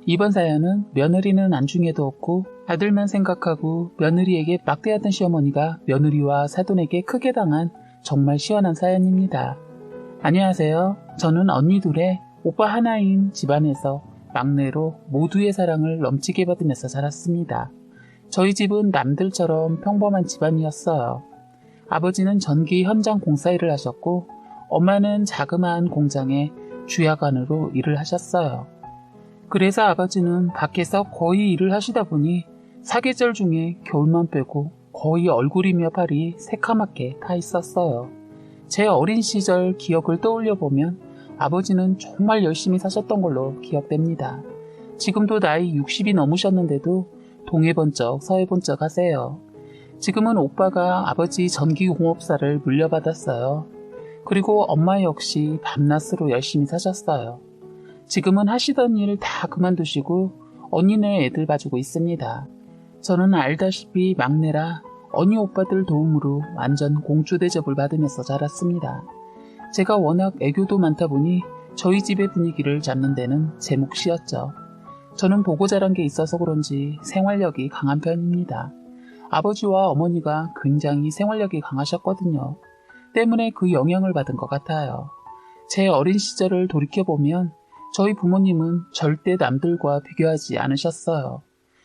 이번 사연은 며느리는 안중에도 없고 아들만 생각하고 며느리에게 막대하던 시어머니가 며느리와 사돈에게 크게 당한 정말 시원한 사연입니다. 안녕하세요. 저는 언니 둘에 오빠 하나인 집안에서 막내로 모두의 사랑을 넘치게 받으면서 자랐습니다. 저희 집은 남들처럼 평범한 집안이었어요. 아버지는 전기 현장 공사 일을 하셨고 엄마는 자그마한 공장에 주야간으로 일을 하셨어요. 그래서 아버지는 밖에서 거의 일을 하시다 보니 사계절 중에 겨울만 빼고 거의 얼굴이며 팔이 새카맣게 타 있었어요. 제 어린 시절 기억을 떠올려 보면 아버지는 정말 열심히 사셨던 걸로 기억됩니다. 지금도 나이 60이 넘으셨는데도 동해 번쩍 서해 번쩍 하세요. 지금은 오빠가 아버지 전기공업사를 물려받았어요. 그리고 엄마 역시 밤낮으로 열심히 사셨어요. 지금은 하시던 일 다 그만두시고 언니네 애들 봐주고 있습니다. 저는 알다시피 막내라 언니 오빠들 도움으로 완전 공주 대접을 받으면서 자랐습니다. 제가 워낙 애교도 많다 보니 저희 집의 분위기를 잡는 데는 제 몫이었죠. 저는 보고 자란 게 있어서 그런지 생활력이 강한 편입니다. 아버지와 어머니가 굉장히 생활력이 강하셨거든요. 때문에 그 영향을 받은 것 같아요. 제 어린 시절을 돌이켜보면 저희 부모님은 절대 남들과 비교하지 않으셨어요.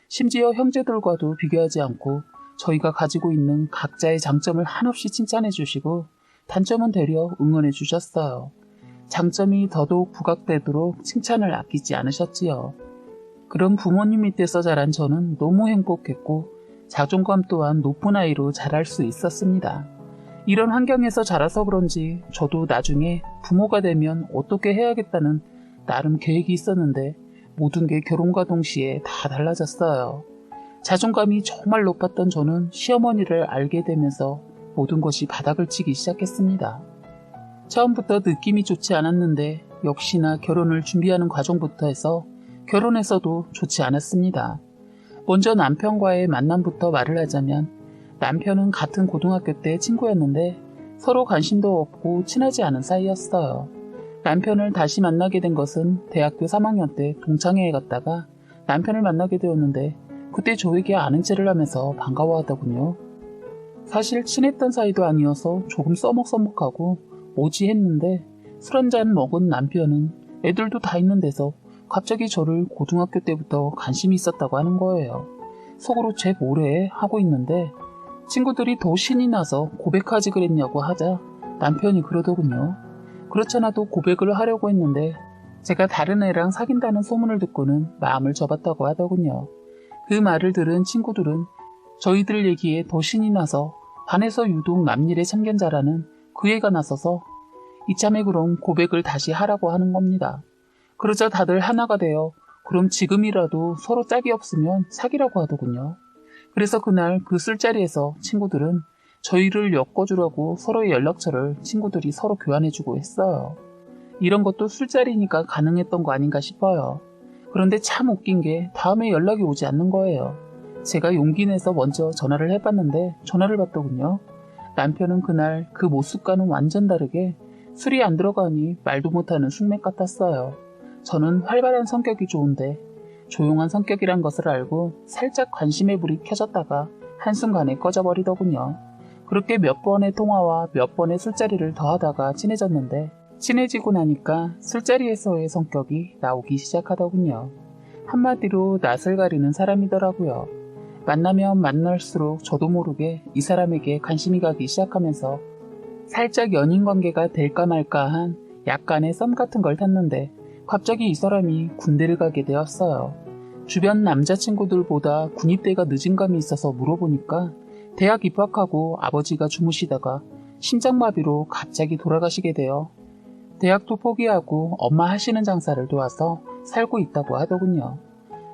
심지어 형제들과도 비교하지 않고 저희가 가지고 있는 각자의 장점을 한없이 칭찬해 주시고 단점은 되려 응원해 주셨어요. 장점이 더더욱 부각되도록 칭찬을 아끼지 않으셨지요. 그런 부모님 밑에서 자란 저는 너무 행복했고 자존감 또한 높은 아이로 자랄 수 있었습니다. 이런 환경에서 자라서 그런지 저도 나중에 부모가 되면 어떻게 해야겠다는 나름 계획이 있었는데 모든 게 결혼과 동시에 다 달라졌어요. 자존감이 정말 높았던 저는 시어머니를 알게 되면서 모든 것이 바닥을 치기 시작했습니다. 처음부터 느낌이 좋지 않았는데 역시나 결혼을 준비하는 과정부터 해서 결혼해서도 좋지 않았습니다. 먼저 남편과의 만남부터 말을 하자면 남편은 같은 고등학교 때 친구였는데 서로 관심도 없고 친하지 않은 사이였어요. 남편을 다시 만나게 된 것은 대학교 3학년 때 동창회에 갔다가 남편을 만나게 되었는데 그때 저에게 아는 체를 하면서 반가워하더군요. 사실 친했던 사이도 아니어서 조금 써먹써먹하고 뭐지 했는데 술 한잔 먹은 남편은 애들도 다 있는 데서 갑자기 저를 고등학교 때부터 관심이 있었다고 하는 거예요. 속으로 쟤 뭐래 하고 있는데 친구들이 더 신이 나서 고백하지 그랬냐고 하자 남편이 그러더군요. 그렇잖아도 고백을 하려고 했는데 제가 다른 애랑 사귄다는 소문을 듣고는 마음을 접었다고 하더군요. 그 말을 들은 친구들은 저희들 얘기에 더 신이 나서 반에서 유독 남일의 참견자라는 그 애가 나서서 이참에 그럼 고백을 다시 하라고 하는 겁니다. 그러자 다들 하나가 되어 그럼 지금이라도 서로 짝이 없으면 사귀라고 하더군요. 그래서 그날 그 술자리에서 친구들은 저희를 엮어주라고 서로의 연락처를 친구들이 서로 교환해주고 했어요. 이런 것도 술자리니까 가능했던 거 아닌가 싶어요. 그런데 참 웃긴 게 다음에 연락이 오지 않는 거예요. 제가 용기 내서 먼저 전화를 해봤는데 전화를 받더군요. 남편은 그날 그 모습과는 완전 다르게 술이 안 들어가니 말도 못하는 숙맥 같았어요. 저는 활발한 성격이 좋은데 조용한 성격이란 것을 알고 살짝 관심의 불이 켜졌다가 한순간에 꺼져버리더군요. 그렇게 몇 번의 통화와 몇 번의 술자리를 더하다가 친해졌는데 친해지고 나니까 술자리에서의 성격이 나오기 시작하더군요. 한마디로 낯을 가리는 사람이더라고요. 만나면 만날수록 저도 모르게 이 사람에게 관심이 가기 시작하면서 살짝 연인 관계가 될까 말까 한 약간의 썸 같은 걸 탔는데 갑자기 이 사람이 군대를 가게 되었어요. 주변 남자친구들보다 군입대가 늦은 감이 있어서 물어보니까 대학 입학하고 아버지가 주무시다가 심장마비로 갑자기 돌아가시게 되어 대학도 포기하고 엄마 하시는 장사를 도와서 살고 있다고 하더군요.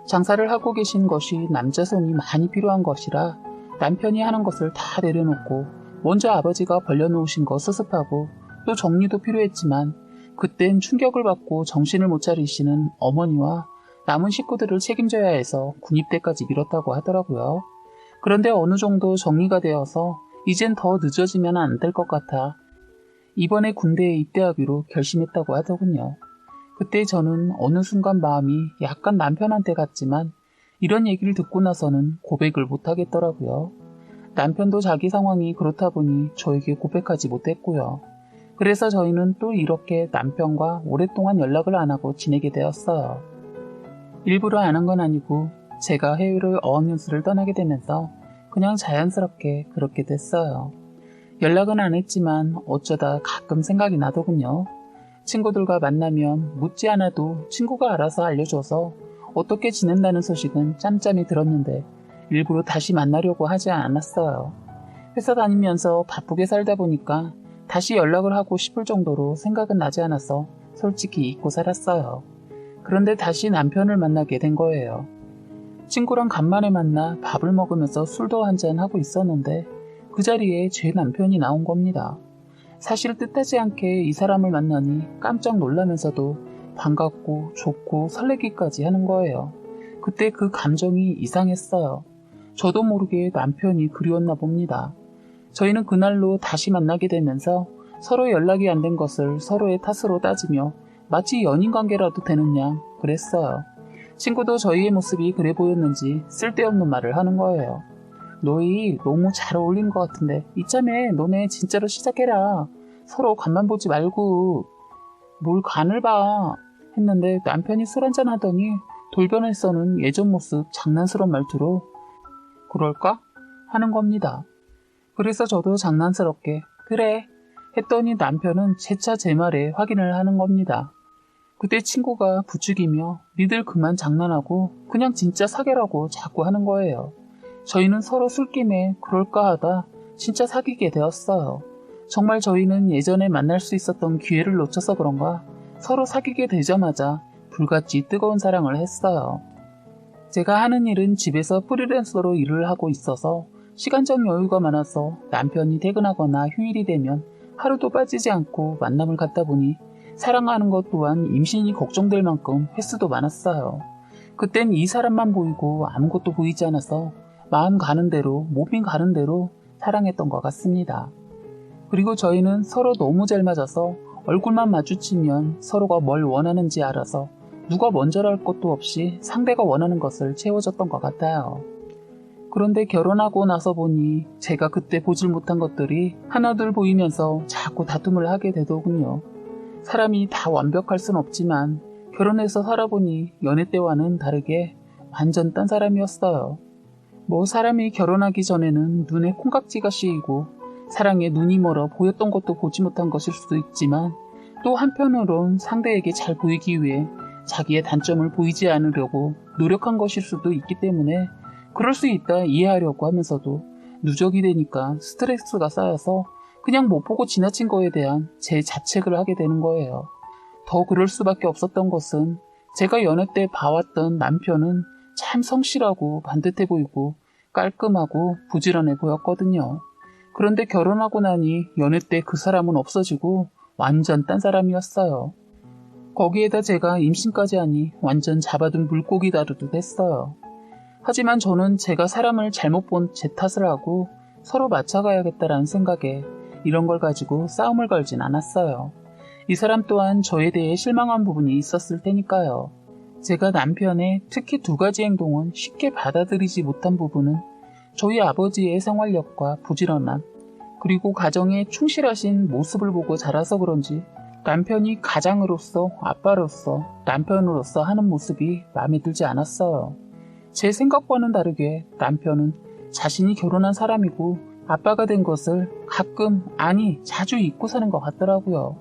장사를 하고 계신 것이 남자 손이 많이 필요한 것이라 남편이 하는 것을 다 내려놓고 먼저 아버지가 벌려놓으신 거 수습하고 또 정리도 필요했지만 그땐 충격을 받고 정신을 못 차리시는 어머니와 남은 식구들을 책임져야 해서 군입대까지 미뤘다고 하더라고요. 그런데 어느 정도 정리가 되어서 이젠 더 늦어지면 안 될 것 같아 이번에 군대에 입대하기로 결심했다고 하더군요. 그때 저는 어느 순간 마음이 약간 남편한테 갔지만 이런 얘기를 듣고 나서는 고백을 못하겠더라고요. 남편도 자기 상황이 그렇다 보니 저에게 고백하지 못했고요. 그래서 저희는 또 이렇게 남편과 오랫동안 연락을 안 하고 지내게 되었어요. 일부러 안 한 건 아니고 제가 해외를 어학연수를 떠나게 되면서 그냥 자연스럽게 그렇게 됐어요. 연락은 안 했지만 어쩌다 가끔 생각이 나더군요. 친구들과 만나면 묻지 않아도 친구가 알아서 알려줘서 어떻게 지낸다는 소식은 짬짬이 들었는데 일부러 다시 만나려고 하지 않았어요. 회사 다니면서 바쁘게 살다 보니까 다시 연락을 하고 싶을 정도로 생각은 나지 않아서 솔직히 잊고 살았어요. 그런데 다시 남편을 만나게 된 거예요. 친구랑 간만에 만나 밥을 먹으면서 술도 한잔 하고 있었는데 그 자리에 제 남편이 나온 겁니다. 사실 뜻하지 않게 이 사람을 만나니 깜짝 놀라면서도 반갑고 좋고 설레기까지 하는 거예요. 그때 그 감정이 이상했어요. 저도 모르게 남편이 그리웠나 봅니다. 저희는 그날로 다시 만나게 되면서 서로 연락이 안 된 것을 서로의 탓으로 따지며 마치 연인 관계라도 되는 양 그랬어요. 친구도 저희의 모습이 그래 보였는지 쓸데없는 말을 하는 거예요. 너희 너무 잘 어울리는 것 같은데 이참에 너네 진짜로 시작해라. 서로 간만 보지 말고. 뭘 간을 봐 했는데 남편이 술 한잔 하더니 돌변에서는 예전 모습 장난스러운 말투로 그럴까? 하는 겁니다. 그래서 저도 장난스럽게 그래 했더니 남편은 재차 제 말에 확인을 하는 겁니다. 그때 친구가 부추기며 니들 그만 장난하고 그냥 진짜 사귀라고 자꾸 하는 거예요. 저희는 서로 술김에 그럴까 하다 진짜 사귀게 되었어요. 정말 저희는 예전에 만날 수 있었던 기회를 놓쳐서 그런가 서로 사귀게 되자마자 불같이 뜨거운 사랑을 했어요. 제가 하는 일은 집에서 프리랜서로 일을 하고 있어서 시간적 여유가 많아서 남편이 퇴근하거나 휴일이 되면 하루도 빠지지 않고 만남을 갖다 보니 사랑하는 것 또한 임신이 걱정될 만큼 횟수도 많았어요. 그땐 이 사람만 보이고 아무것도 보이지 않아서 마음 가는 대로 몸이 가는 대로 사랑했던 것 같습니다. 그리고 저희는 서로 너무 잘 맞아서 얼굴만 마주치면 서로가 뭘 원하는지 알아서 누가 먼저랄 것도 없이 상대가 원하는 것을 채워줬던 것 같아요. 그런데 결혼하고 나서 보니 제가 그때 보질 못한 것들이 하나둘 보이면서 자꾸 다툼을 하게 되더군요. 사람이 다 완벽할 순 없지만 결혼해서 살아보니 연애 때와는 다르게 완전 딴 사람이었어요. 뭐 사람이 결혼하기 전에는 눈에 콩깍지가 씌이고 사랑에 눈이 멀어 보였던 것도 보지 못한 것일 수도 있지만 또 한편으론 상대에게 잘 보이기 위해 자기의 단점을 보이지 않으려고 노력한 것일 수도 있기 때문에 그럴 수 있다 이해하려고 하면서도 누적이 되니까 스트레스가 쌓여서 그냥 못 보고 지나친 거에 대한 제 자책을 하게 되는 거예요. 더 그럴 수밖에 없었던 것은 제가 연애 때 봐왔던 남편은 참 성실하고 반듯해 보이고 깔끔하고 부지런해 보였거든요. 그런데 결혼하고 나니 연애 때 그 사람은 없어지고 완전 딴 사람이었어요. 거기에다 제가 임신까지 하니 완전 잡아둔 물고기 다루듯 했어요. 하지만 저는 제가 사람을 잘못 본 제 탓을 하고 서로 맞춰가야겠다라는 생각에 이런 걸 가지고 싸움을 걸진 않았어요. 이 사람 또한 저에 대해 실망한 부분이 있었을 테니까요. 제가 남편의 특히 두 가지 행동은 쉽게 받아들이지 못한 부분은 저희 아버지의 생활력과 부지런함, 그리고 가정에 충실하신 모습을 보고 자라서 그런지 남편이 가장으로서, 아빠로서, 남편으로서 하는 모습이 마음에 들지 않았어요. 제 생각과는 다르게 남편은 자신이 결혼한 사람이고 아빠가 된 것을 가끔, 아니 자주 잊고 사는 것 같더라고요.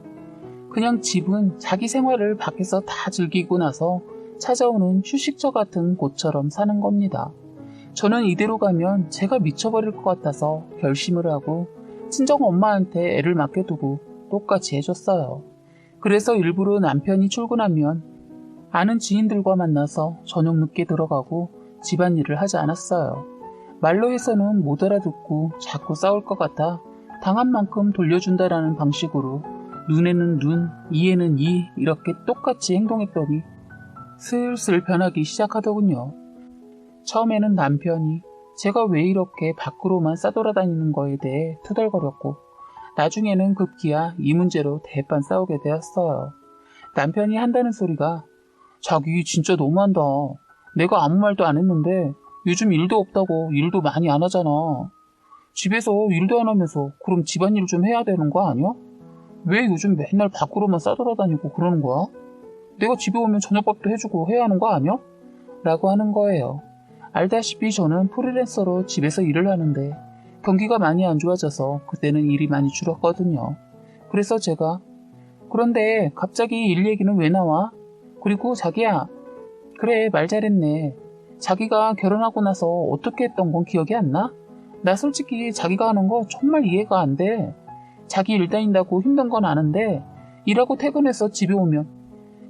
그냥 집은 자기 생활을 밖에서 다 즐기고 나서 찾아오는 휴식처 같은 곳처럼 사는 겁니다. 저는 이대로 가면 제가 미쳐버릴 것 같아서 결심을 하고 친정 엄마한테 애를 맡겨두고 똑같이 해줬어요. 그래서 일부러 남편이 출근하면 아는 지인들과 만나서 저녁 늦게 들어가고 집안일을 하지 않았어요. 말로 해서는 못 알아듣고 자꾸 싸울 것 같아 당한 만큼 돌려준다라는 방식으로 눈에는 눈, 이에는 이 이렇게 똑같이 행동했더니 슬슬 변하기 시작하더군요. 처음에는 남편이 제가 왜 이렇게 밖으로만 싸돌아다니는 거에 대해 투덜거렸고 나중에는 급기야 이 문제로 대판 싸우게 되었어요. 남편이 한다는 소리가 자기 진짜 너무한다. 내가 아무 말도 안 했는데 요즘 일도 없다고 일도 많이 안 하잖아. 집에서 일도 안 하면서 그럼 집안일 좀 해야 되는 거 아니야? 왜 요즘 맨날 밖으로만 싸돌아다니고 그러는 거야? 내가 집에 오면 저녁밥도 해주고 해야 하는 거 아니야? 라고 하는 거예요. 알다시피 저는 프리랜서로 집에서 일을 하는데 경기가 많이 안 좋아져서 그때는 일이 많이 줄었거든요. 그래서 제가 그런데 갑자기 일 얘기는 왜 나와? 그리고 자기야, 그래 말 잘했네. 자기가 결혼하고 나서 어떻게 했던 건 기억이 안 나? 나 솔직히 자기가 하는 거 정말 이해가 안 돼. 자기 일 다닌다고 힘든 건 아는데 일하고 퇴근해서 집에 오면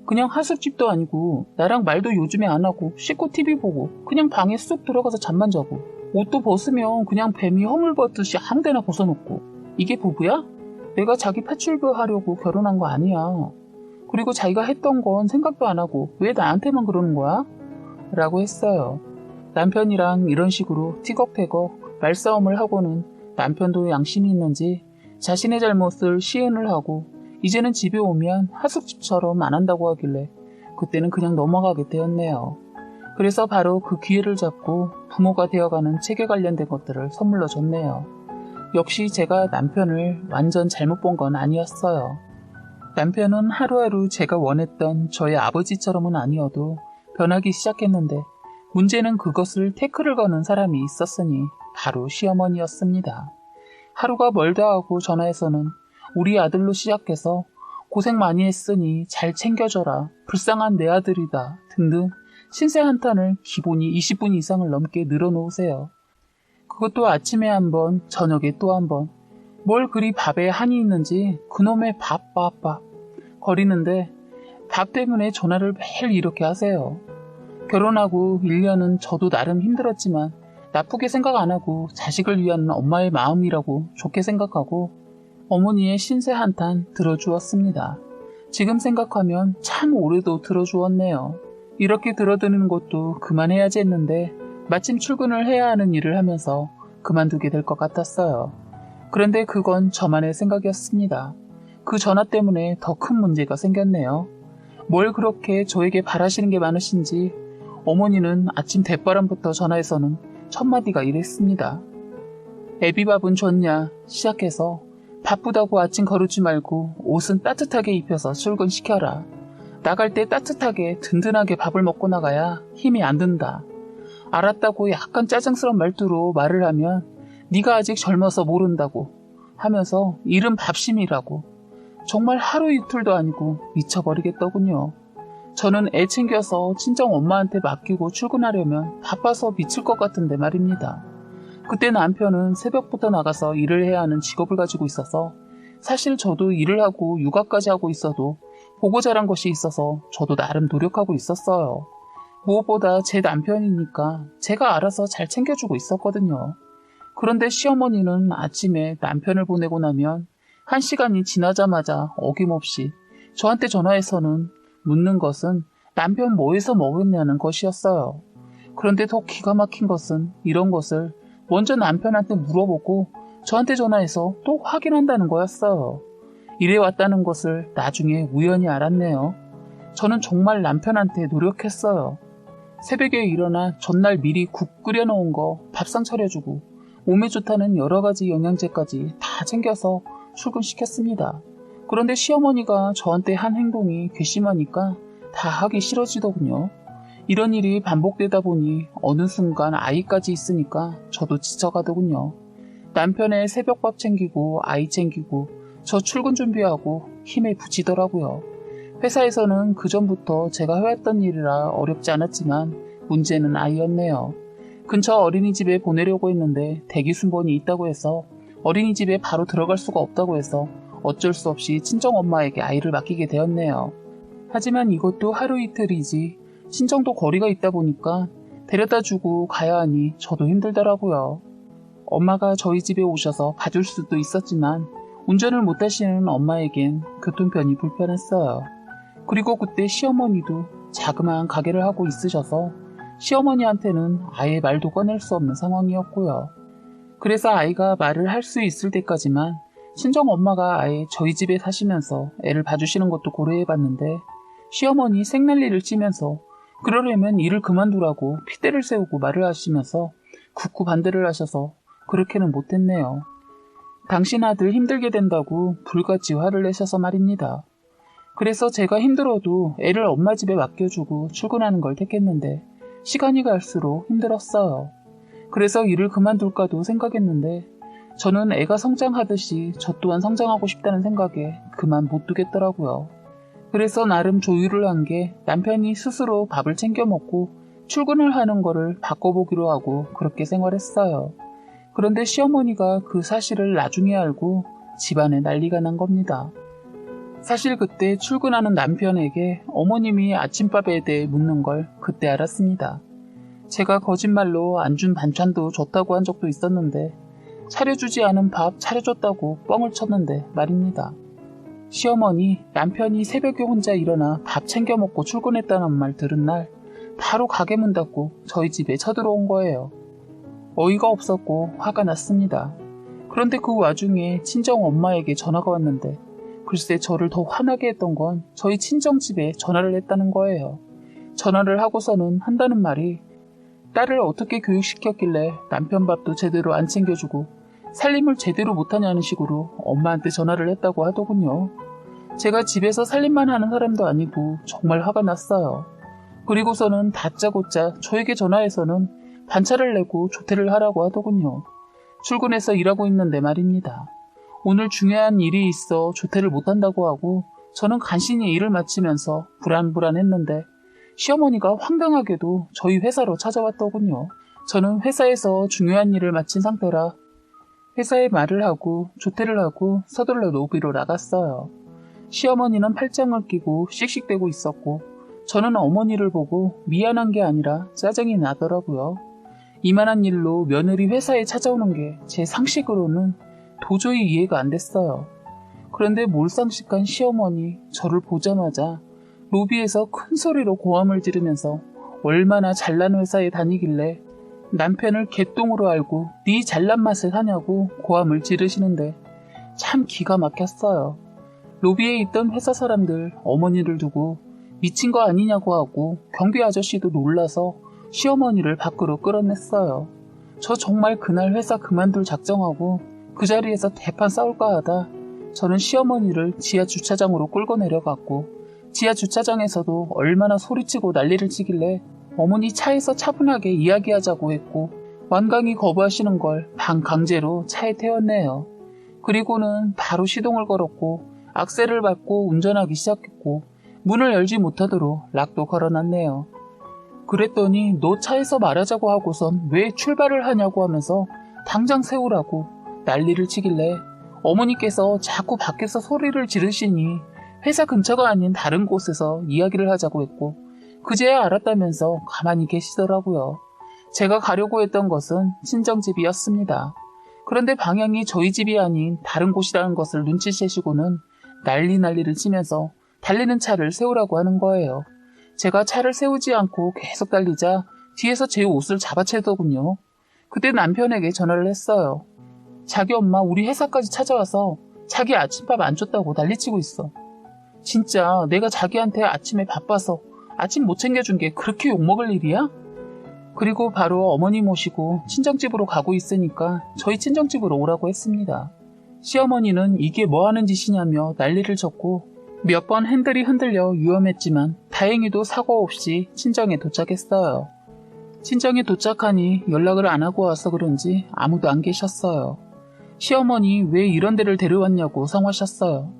그냥 하숙집도 아니고 나랑 말도 요즘에 안 하고 씻고 TV 보고 그냥 방에 쑥 들어가서 잠만 자고 옷도 벗으면 그냥 뱀이 허물 벗듯이 아무데나 벗어놓고 이게 부부야? 내가 자기 파출부 하려고 결혼한 거 아니야. 그리고 자기가 했던 건 생각도 안 하고 왜 나한테만 그러는 거야? 라고 했어요. 남편이랑 이런 식으로 티격태격 말싸움을 하고는 남편도 양심이 있는지 자신의 잘못을 시인을 하고 이제는 집에 오면 하숙집처럼 안 한다고 하길래 그때는 그냥 넘어가게 되었네요. 그래서 바로 그 기회를 잡고 부모가 되어가는 체계 관련된 것들을 선물로 줬네요. 역시 제가 남편을 완전 잘못 본 건 아니었어요. 남편은 하루하루 제가 원했던 저의 아버지처럼은 아니어도 변하기 시작했는데 문제는 그것을 태클을 거는 사람이 있었으니 바로 시어머니였습니다. 하루가 멀다 하고 전화해서는 우리 아들로 시작해서 고생 많이 했으니 잘 챙겨줘라, 불쌍한 내 아들이다 등등 신세 한탄을 기본이 20분 이상을 넘게 늘어놓으세요. 그것도 아침에 한 번, 저녁에 또 한 번. 뭘 그리 밥에 한이 있는지 그놈의 밥 거리는데 밥 때문에 전화를 매일 이렇게 하세요. 결혼하고 1년은 저도 나름 힘들었지만 나쁘게 생각 안 하고 자식을 위한 엄마의 마음이라고 좋게 생각하고 어머니의 신세 한탄 들어주었습니다. 지금 생각하면 참 오래도 들어주었네요. 이렇게 들어드는 것도 그만해야지 했는데 마침 출근을 해야 하는 일을 하면서 그만두게 될 것 같았어요. 그런데 그건 저만의 생각이었습니다. 그 전화 때문에 더 큰 문제가 생겼네요. 뭘 그렇게 저에게 바라시는 게 많으신지 어머니는 아침 대바람부터 전화해서는 첫마디가 이랬습니다. 애비밥은 줬냐 시작해서 바쁘다고 아침 거르지 말고 옷은 따뜻하게 입혀서 출근시켜라. 나갈 때 따뜻하게 든든하게 밥을 먹고 나가야 힘이 안 든다. 알았다고 약간 짜증스러운 말투로 말을 하면 네가 아직 젊어서 모른다고 하면서 이른 밥심이라고 정말 하루 이틀도 아니고 미쳐버리겠더군요. 저는 애 챙겨서 친정 엄마한테 맡기고 출근하려면 바빠서 미칠 것 같은데 말입니다. 그때 남편은 새벽부터 나가서 일을 해야 하는 직업을 가지고 있어서 사실 저도 일을 하고 육아까지 하고 있어도 보고 자란 것이 있어서 저도 나름 노력하고 있었어요. 무엇보다 제 남편이니까 제가 알아서 잘 챙겨주고 있었거든요. 그런데 시어머니는 아침에 남편을 보내고 나면 1시간이 지나자마자 어김없이 저한테 전화해서는 묻는 것은 남편 뭐 해서 먹었냐는 것이었어요. 그런데 더 기가 막힌 것은 이런 것을 먼저 남편한테 물어보고 저한테 전화해서 또 확인한다는 거였어요. 이래 왔다는 것을 나중에 우연히 알았네요. 저는 정말 남편한테 노력했어요. 새벽에 일어나 전날 미리 국 끓여놓은 거 밥상 차려주고 몸에 좋다는 여러 가지 영양제까지 다 챙겨서 출근시켰습니다. 그런데 시어머니가 저한테 한 행동이 괘씸하니까 다 하기 싫어지더군요. 이런 일이 반복되다 보니 어느 순간 아이까지 있으니까 저도 지쳐가더군요. 남편의 새벽밥 챙기고 아이 챙기고 저 출근 준비하고 힘에 부치더라고요. 회사에서는 그전부터 제가 해왔던 일이라 어렵지 않았지만 문제는 아이였네요. 근처 어린이집에 보내려고 했는데 대기 순번이 있다고 해서 어린이집에 바로 들어갈 수가 없다고 해서 어쩔 수 없이 친정엄마에게 아이를 맡기게 되었네요. 하지만 이것도 하루 이틀이지 친정도 거리가 있다 보니까 데려다주고 가야 하니 저도 힘들더라고요. 엄마가 저희 집에 오셔서 봐줄 수도 있었지만 운전을 못하시는 엄마에겐 교통편이 불편했어요. 그리고 그때 시어머니도 자그마한 가게를 하고 있으셔서 시어머니한테는 아예 말도 꺼낼 수 없는 상황이었고요. 그래서 아이가 말을 할 수 있을 때까지만 친정엄마가 아예 저희 집에 사시면서 애를 봐주시는 것도 고려해봤는데 시어머니 생난리를 찌면서 그러려면 일을 그만두라고 핏대를 세우고 말을 하시면서 굳고 반대를 하셔서 그렇게는 못했네요. 당신 아들 힘들게 된다고 불같이 화를 내셔서 말입니다. 그래서 제가 힘들어도 애를 엄마 집에 맡겨주고 출근하는 걸 택했는데 시간이 갈수록 힘들었어요. 그래서 일을 그만둘까도 생각했는데 저는 애가 성장하듯이 저 또한 성장하고 싶다는 생각에 그만 못 두겠더라고요. 그래서 나름 조율을 한 게 남편이 스스로 밥을 챙겨 먹고 출근을 하는 거를 바꿔보기로 하고 그렇게 생활했어요. 그런데 시어머니가 그 사실을 나중에 알고 집안에 난리가 난 겁니다. 사실 그때 출근하는 남편에게 어머님이 아침밥에 대해 묻는 걸 그때 알았습니다. 제가 거짓말로 안 준 반찬도 줬다고 한 적도 있었는데 차려주지 않은 밥 차려줬다고 뻥을 쳤는데 말입니다. 시어머니 남편이 새벽에 혼자 일어나 밥 챙겨 먹고 출근했다는 말 들은 날 바로 가게 문 닫고 저희 집에 쳐들어온 거예요. 어이가 없었고 화가 났습니다. 그런데 그 와중에 친정 엄마에게 전화가 왔는데 글쎄 저를 더 화나게 했던 건 저희 친정집에 전화를 했다는 거예요. 전화를 하고서는 한다는 말이 딸을 어떻게 교육시켰길래 남편 밥도 제대로 안 챙겨주고 살림을 제대로 못하냐는 식으로 엄마한테 전화를 했다고 하더군요. 제가 집에서 살림만 하는 사람도 아니고 정말 화가 났어요. 그리고서는 다짜고짜 저에게 전화해서는 반차를 내고 조퇴를 하라고 하더군요. 출근해서 일하고 있는데 말입니다. 오늘 중요한 일이 있어 조퇴를 못한다고 하고 저는 간신히 일을 마치면서 불안불안했는데 시어머니가 황당하게도 저희 회사로 찾아왔더군요. 저는 회사에서 중요한 일을 마친 상태라 회사에 말을 하고 조퇴를 하고 서둘러 로비로 나갔어요. 시어머니는 팔짱을 끼고 씩씩대고 있었고 저는 어머니를 보고 미안한 게 아니라 짜증이 나더라고요. 이만한 일로 며느리 회사에 찾아오는 게 제 상식으로는 도저히 이해가 안 됐어요. 그런데 몰상식한 시어머니 저를 보자마자 로비에서 큰 소리로 고함을 지르면서 얼마나 잘난 회사에 다니길래 남편을 개똥으로 알고 네 잘난 맛을 사냐고 고함을 지르시는데 참 기가 막혔어요. 로비에 있던 회사 사람들 어머니를 두고 미친 거 아니냐고 하고 경비 아저씨도 놀라서 시어머니를 밖으로 끌어냈어요. 저 정말 그날 회사 그만둘 작정하고 그 자리에서 대판 싸울까 하다 저는 시어머니를 지하 주차장으로 끌고 내려갔고 지하 주차장에서도 얼마나 소리치고 난리를 치길래 어머니 차에서 차분하게 이야기하자고 했고 완강히 거부하시는 걸 반강제로 차에 태웠네요. 그리고는 바로 시동을 걸었고 악셀을 밟고 운전하기 시작했고 문을 열지 못하도록 락도 걸어놨네요. 그랬더니 너 차에서 말하자고 하고선 왜 출발을 하냐고 하면서 당장 세우라고 난리를 치길래 어머니께서 자꾸 밖에서 소리를 지르시니 회사 근처가 아닌 다른 곳에서 이야기를 하자고 했고 그제야 알았다면서 가만히 계시더라고요. 제가 가려고 했던 것은 친정집이었습니다. 그런데 방향이 저희 집이 아닌 다른 곳이라는 것을 눈치채시고는 난리를 치면서 달리는 차를 세우라고 하는 거예요. 제가 차를 세우지 않고 계속 달리자 뒤에서 제 옷을 잡아채더군요. 그때 남편에게 전화를 했어요. 자기 엄마 우리 회사까지 찾아와서 자기 아침밥 안 줬다고 난리치고 있어. 진짜 내가 자기한테 아침에 바빠서 아침 못 챙겨준 게 그렇게 욕먹을 일이야? 그리고 바로 어머니 모시고 친정집으로 가고 있으니까 저희 친정집으로 오라고 했습니다. 시어머니는 이게 뭐 하는 짓이냐며 난리를 쳤고 몇 번 핸들이 흔들려 위험했지만 다행히도 사고 없이 친정에 도착했어요. 친정에 도착하니 연락을 안 하고 와서 그런지 아무도 안 계셨어요. 시어머니 왜 이런 데를 데려왔냐고 성화셨어요.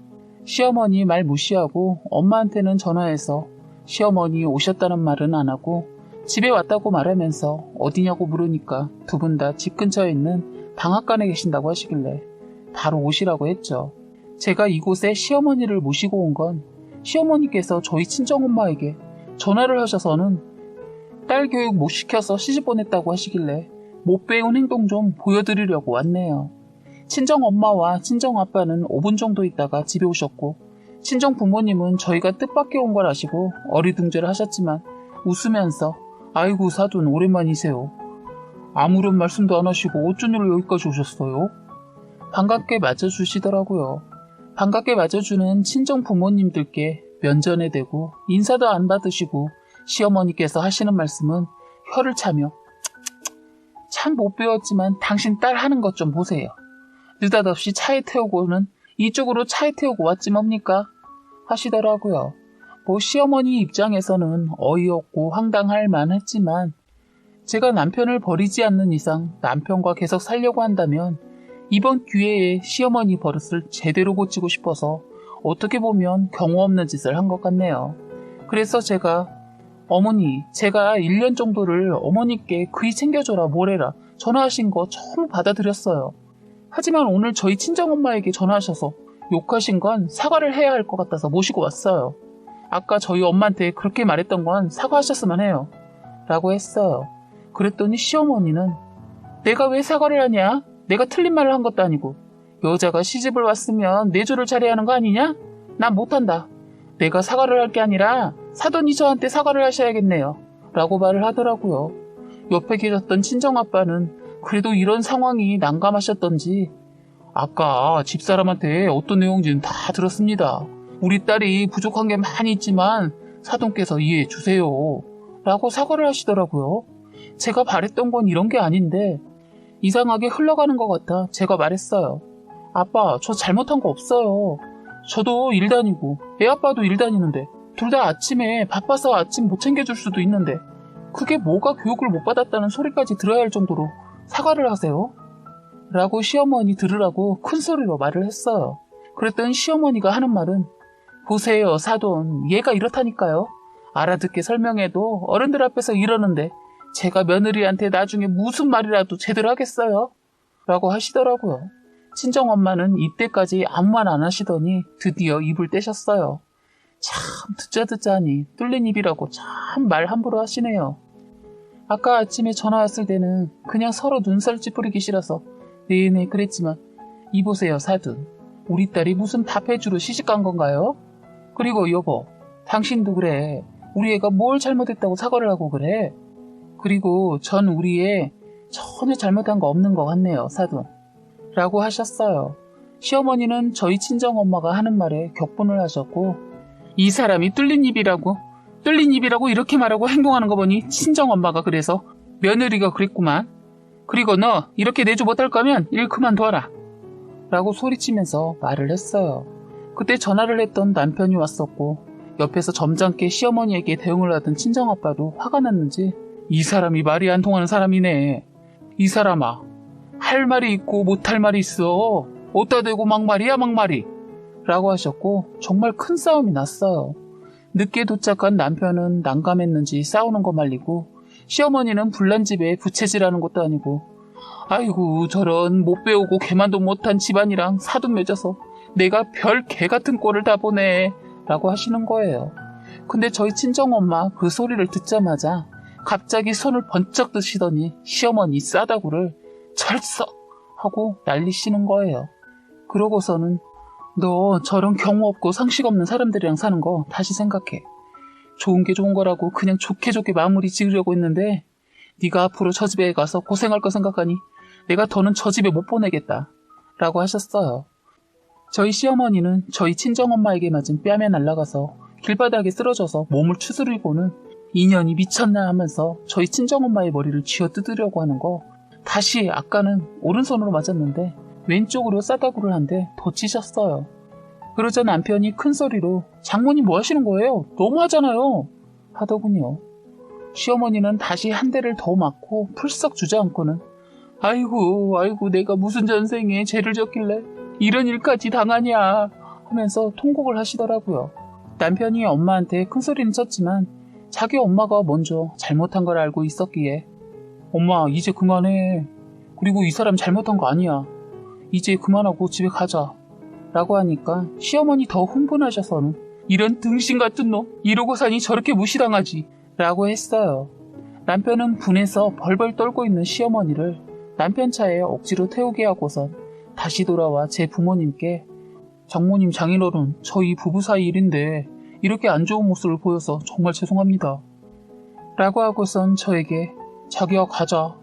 시어머니 말 무시하고 엄마한테는 전화해서 시어머니 오셨다는 말은 안 하고 집에 왔다고 말하면서 어디냐고 물으니까 두 분 다 집 근처에 있는 방앗간에 계신다고 하시길래 바로 오시라고 했죠. 제가 이곳에 시어머니를 모시고 온 건 시어머니께서 저희 친정엄마에게 전화를 하셔서는 딸 교육 못 시켜서 시집 보냈다고 하시길래 못 배운 행동 좀 보여드리려고 왔네요. 친정엄마와 친정아빠는 5분 정도 있다가 집에 오셨고 친정부모님은 저희가 뜻밖의 온 걸 아시고 어리둥절 하셨지만 웃으면서 아이고 사돈 오랜만이세요. 아무런 말씀도 안 하시고 어쩐 일로 여기까지 오셨어요? 반갑게 맞아주시더라고요. 반갑게 맞아주는 친정 부모님들께 면전에 대고 인사도 안 받으시고 시어머니께서 하시는 말씀은 혀를 차며 참 못 배웠지만 당신 딸 하는 것 좀 보세요. 느닷없이 차에 태우고는 이쪽으로 차에 태우고 왔지 뭡니까? 하시더라고요. 뭐 시어머니 입장에서는 어이없고 황당할 만했지만 제가 남편을 버리지 않는 이상 남편과 계속 살려고 한다면 이번 기회에 시어머니 버릇을 제대로 고치고 싶어서 어떻게 보면 경우 없는 짓을 한 것 같네요. 그래서 제가 어머니, 제가 1년 정도를 어머니께 그이 챙겨줘라 뭐래라 전화하신 거 전부 받아들였어요. 하지만 오늘 저희 친정엄마에게 전화하셔서 욕하신 건 사과를 해야 할 것 같아서 모시고 왔어요. 아까 저희 엄마한테 그렇게 말했던 건 사과하셨으면 해요. 라고 했어요. 그랬더니 시어머니는 내가 왜 사과를 하냐? 내가 틀린 말을 한 것도 아니고 여자가 시집을 왔으면 내조를 잘해야 하는 거 아니냐? 난 못한다. 내가 사과를 할 게 아니라 사돈이 저한테 사과를 하셔야겠네요. 라고 말을 하더라고요. 옆에 계셨던 친정아빠는 그래도 이런 상황이 난감하셨던지 아까 집사람한테 어떤 내용인지는 다 들었습니다. 우리 딸이 부족한 게 많이 있지만 사돈께서 이해해 주세요. 라고 사과를 하시더라고요. 제가 바랬던 건 이런 게 아닌데 이상하게 흘러가는 것 같아 제가 말했어요. 아빠, 저 잘못한 거 없어요. 저도 일 다니고 애 아빠도 일 다니는데 둘 다 아침에 바빠서 아침 못 챙겨줄 수도 있는데 그게 뭐가 교육을 못 받았다는 소리까지 들어야 할 정도로 사과를 하세요? 라고 시어머니 들으라고 큰 소리로 말을 했어요. 그랬더니 시어머니가 하는 말은 보세요 사돈, 얘가 이렇다니까요. 알아듣게 설명해도 어른들 앞에서 이러는데 제가 며느리한테 나중에 무슨 말이라도 제대로 하겠어요? 라고 하시더라고요. 친정엄마는 이때까지 아무 말 안 하시더니 드디어 입을 떼셨어요. 참 듣자 하니 뚫린 입이라고 참 말 함부로 하시네요. 아까 아침에 전화 왔을 때는 그냥 서로 눈살 찌푸리기 싫어서 내내 그랬지만 이보세요 사돈, 우리 딸이 무슨 밥해주러 시집간 건가요? 그리고 여보, 당신도 그래. 우리 애가 뭘 잘못했다고 사과를 하고 그래. 그리고 전 우리 애 전혀 잘못한 거 없는 것 같네요 사돈. 라고 하셨어요. 시어머니는 저희 친정엄마가 하는 말에 격분을 하셨고 이 사람이 뚫린 입이라고 이렇게 말하고 행동하는 거 보니 친정엄마가 그래서 며느리가 그랬구만. 그리고 너 이렇게 내조 못할 거면 일 그만둬라. 라고 소리치면서 말을 했어요. 그때 전화를 했던 남편이 왔었고 옆에서 점잖게 시어머니에게 대응을 하던 친정아빠도 화가 났는지 이 사람이 말이 안 통하는 사람이네. 이 사람아, 할 말이 있고 못할 말이 있어. 어디다 대고 막말이야 막말이. 라고 하셨고 정말 큰 싸움이 났어요. 늦게 도착한 남편은 난감했는지 싸우는 거 말리고 시어머니는 불난집에 부채질하는 것도 아니고 아이고 저런 못 배우고 개만도 못한 집안이랑 사돈 맺어서 내가 별 개 같은 꼴을 다 보네 라고 하시는 거예요. 근데 저희 친정엄마 그 소리를 듣자마자 갑자기 손을 번쩍 드시더니 시어머니 싸다구를 철썩 하고 난리시는 거예요. 그러고서는 너 저런 경우 없고 상식 없는 사람들이랑 사는 거 다시 생각해. 좋은 게 좋은 거라고 그냥 좋게 마무리 지으려고 했는데 네가 앞으로 저 집에 가서 고생할 거 생각하니 내가 더는 저 집에 못 보내겠다 라고 하셨어요. 저희 시어머니는 저희 친정엄마에게 맞은 뺨에 날아가서 길바닥에 쓰러져서 몸을 추스리고는 인연이 미쳤나 하면서 저희 친정엄마의 머리를 쥐어뜯으려고 하는 거 다시 아까는 오른손으로 맞았는데 왼쪽으로 싸다구를 한 대 더 치셨어요. 그러자 남편이 큰 소리로 장모님 뭐 하시는 거예요? 너무하잖아요 하더군요. 시어머니는 다시 한 대를 더 맞고 풀썩 주저앉고는 아이고 내가 무슨 전생에 죄를 졌길래 이런 일까지 당하냐 하면서 통곡을 하시더라고요. 남편이 엄마한테 큰 소리는 쳤지만 자기 엄마가 먼저 잘못한 걸 알고 있었기에 엄마 이제 그만해. 그리고 이 사람 잘못한 거 아니야. 이제 그만하고 집에 가자 라고 하니까 시어머니 더 흥분하셔서는 이런 등신 같은 놈 이러고 사니 저렇게 무시당하지 라고 했어요. 남편은 분해서 벌벌 떨고 있는 시어머니를 남편 차에 억지로 태우게 하고선 다시 돌아와 제 부모님께 장모님 장인어른 저희 부부 사이 일인데 이렇게 안 좋은 모습을 보여서 정말 죄송합니다 라고 하고선 저에게 자기야 가자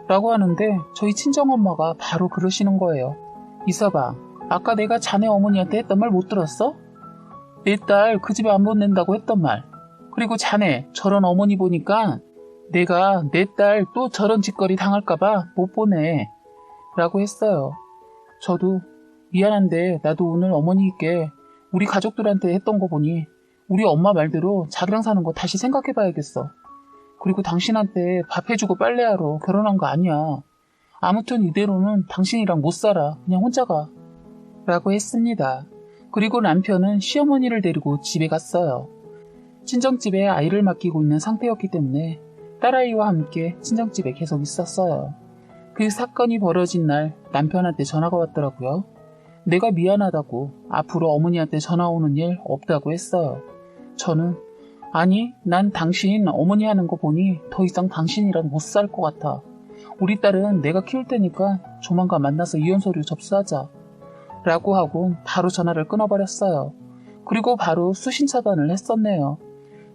라고 하는데 저희 친정엄마가 바로 그러시는 거예요. 이서방, 아까 내가 자네 어머니한테 했던 말 못 들었어? 내 딸 그 집에 안 보낸다고 했던 말. 그리고 자네 저런 어머니 보니까 내가 내 딸 또 저런 짓거리 당할까봐 못 보내 라고 했어요. 저도 미안한데 나도 오늘 어머니께 우리 가족들한테 했던 거 보니 우리 엄마 말대로 자기랑 사는 거 다시 생각해봐야겠어. 그리고 당신한테 밥 해주고 빨래하러 결혼한 거 아니야. 아무튼 이대로는 당신이랑 못 살아. 그냥 혼자 가. 라고 했습니다. 그리고 남편은 시어머니를 데리고 집에 갔어요. 친정집에 아이를 맡기고 있는 상태였기 때문에 딸아이와 함께 친정집에 계속 있었어요. 그 사건이 벌어진 날 남편한테 전화가 왔더라고요. 내가 미안하다고 앞으로 어머니한테 전화 오는 일 없다고 했어요. 저는 아니, 난 당신 어머니 하는 거 보니 더 이상 당신이랑 못 살 것 같아. 우리 딸은 내가 키울 테니까 조만간 만나서 이혼 서류 접수하자. 라고 하고 바로 전화를 끊어버렸어요. 그리고 바로 수신 차단을 했었네요.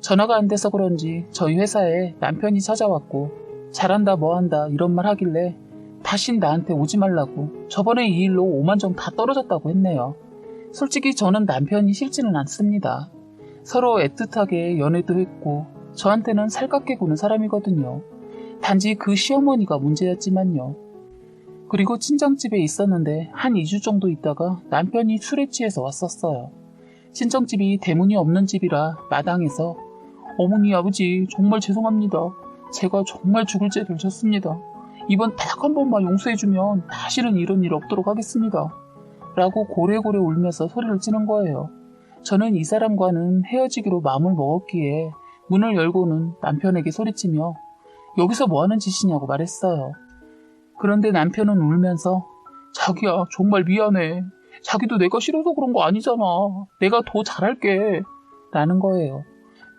전화가 안 돼서 그런지 저희 회사에 남편이 찾아왔고 잘한다 뭐한다 이런 말 하길래 다신 나한테 오지 말라고 저번에 이 일로 5만 정 다 떨어졌다고 했네요. 솔직히 저는 남편이 싫지는 않습니다. 서로 애틋하게 연애도 했고 저한테는 살갑게 구는 사람이거든요. 단지 그 시어머니가 문제였지만요. 그리고 친정집에 있었는데 한 2주 정도 있다가 남편이 술에 취해서 왔었어요. 친정집이 대문이 없는 집이라 마당에서 어머니 아버지 정말 죄송합니다. 제가 정말 죽을 죄를 졌습니다. 이번 딱 한 번만 용서해주면 다시는 이런 일 없도록 하겠습니다. 라고 고래고래 울면서 소리를 지는 거예요. 저는 이 사람과는 헤어지기로 마음을 먹었기에 문을 열고는 남편에게 소리치며 여기서 뭐하는 짓이냐고 말했어요. 그런데 남편은 울면서 자기야 정말 미안해. 자기도 내가 싫어서 그런 거 아니잖아. 내가 더 잘할게. 라는 거예요.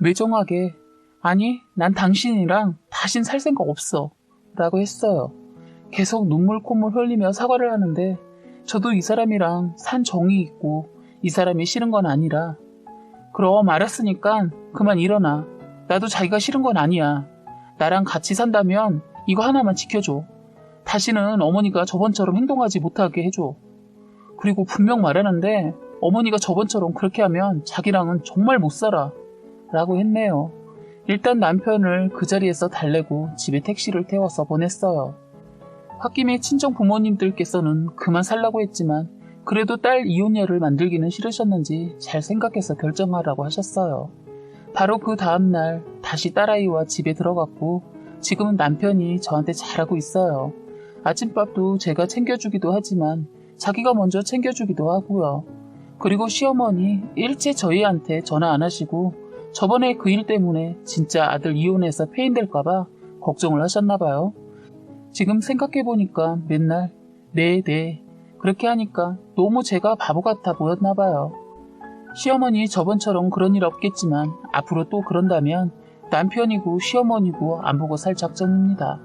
매정하게 아니 난 당신이랑 다신 살 생각 없어. 라고 했어요. 계속 눈물 콧물 흘리며 사과를 하는데 저도 이 사람이랑 산 정이 있고 이 사람이 싫은 건 아니라 그럼 알았으니까 그만 일어나. 나도 자기가 싫은 건 아니야. 나랑 같이 산다면 이거 하나만 지켜줘. 다시는 어머니가 저번처럼 행동하지 못하게 해줘. 그리고 분명 말하는데 어머니가 저번처럼 그렇게 하면 자기랑은 정말 못 살아. 라고 했네요. 일단 남편을 그 자리에서 달래고 집에 택시를 태워서 보냈어요. 홧김에 친정 부모님들께서는 그만 살라고 했지만 그래도 딸 이혼녀를 만들기는 싫으셨는지 잘 생각해서 결정하라고 하셨어요. 바로 그 다음날 다시 딸아이와 집에 들어갔고 지금은 남편이 저한테 잘하고 있어요. 아침밥도 제가 챙겨주기도 하지만 자기가 먼저 챙겨주기도 하고요. 그리고 시어머니 일체 저희한테 전화 안 하시고 저번에 그 일 때문에 진짜 아들 이혼해서 폐인될까봐 걱정을 하셨나봐요. 지금 생각해보니까 맨날 네 그렇게 하니까 너무 제가 바보 같아 보였나봐요. 시어머니 저번처럼 그런 일 없겠지만 앞으로 또 그런다면 남편이고 시어머니고 안 보고 살 작정입니다.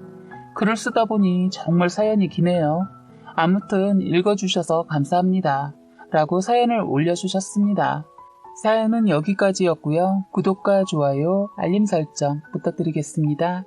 글을 쓰다 보니 정말 사연이 기네요. 아무튼 읽어주셔서 감사합니다. 라고 사연을 올려주셨습니다. 사연은 여기까지였고요. 구독과 좋아요, 알림 설정 부탁드리겠습니다.